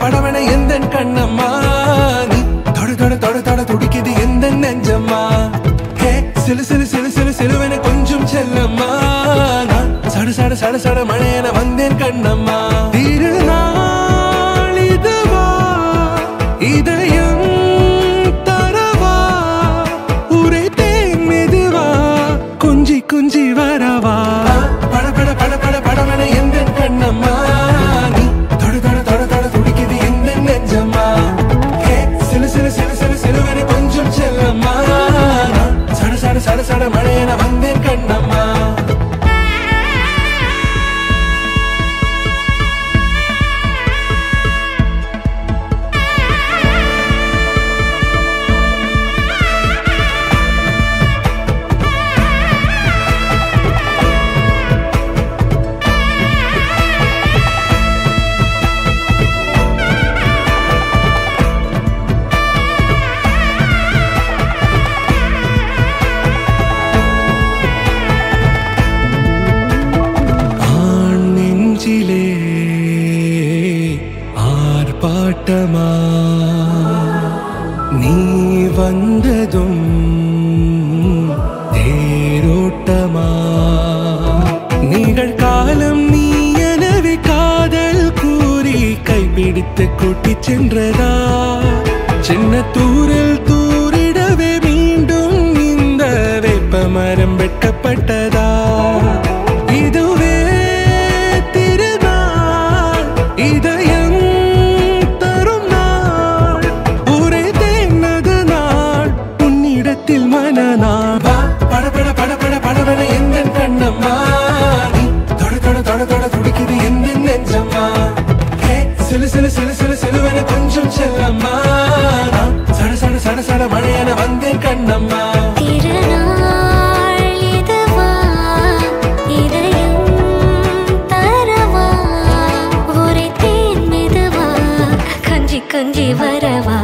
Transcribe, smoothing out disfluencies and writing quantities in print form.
படவன எந்தன் கண்ணம்மா நீ தொட தொட தொட தொட துடிக்குது எந்த நெஞ்சம்மா ஹே சிலு சிலு சிலு சிலு சிலுவன கொஞ்சம் செல்லம்மா நான் சட சட சட சட மழையன வந்தேன் கண்ணம்மா திருநாள் இதுவா இதயம் தரவா உரைத்தேன் மெதுவா கொஞ்சி கொஞ்சி வரவா பட பட பட பட படவன எந்தன் கண்ணம்மா சட சட மழையன வந்தேன் கண்ணம்மா ஆர்ப்பாட்டமா நீ வந்ததும் தேரோட்டமா நிகழ்காலம் நீ எனவே காதல் கூறி கைப்பிடித்து கூட்டிச் சென்றதா சின்ன தூரில் தூரிடவே மீண்டும் இந்த வேப்ப மரம் வெட்டப்பட்டதா இதுவே திருநாள் இதயம் தரும் நாள் உரைத்தேனது நாள் உன்னிடத்தில் மனநாள் பட பட பட பட படவன எந்தன் கண்ணம்மா நீ தொட தொட தொட தொட துடிக்குது எந்த நெஞ்சம்மா ஹே சிலு சிலு சிலு சிலு சிலுவன கொஞ்சம் செல்லம்மா நான் சட சட சட சட மழையன வந்தேன் கண்ணம்மா கொஞ்சி வரவா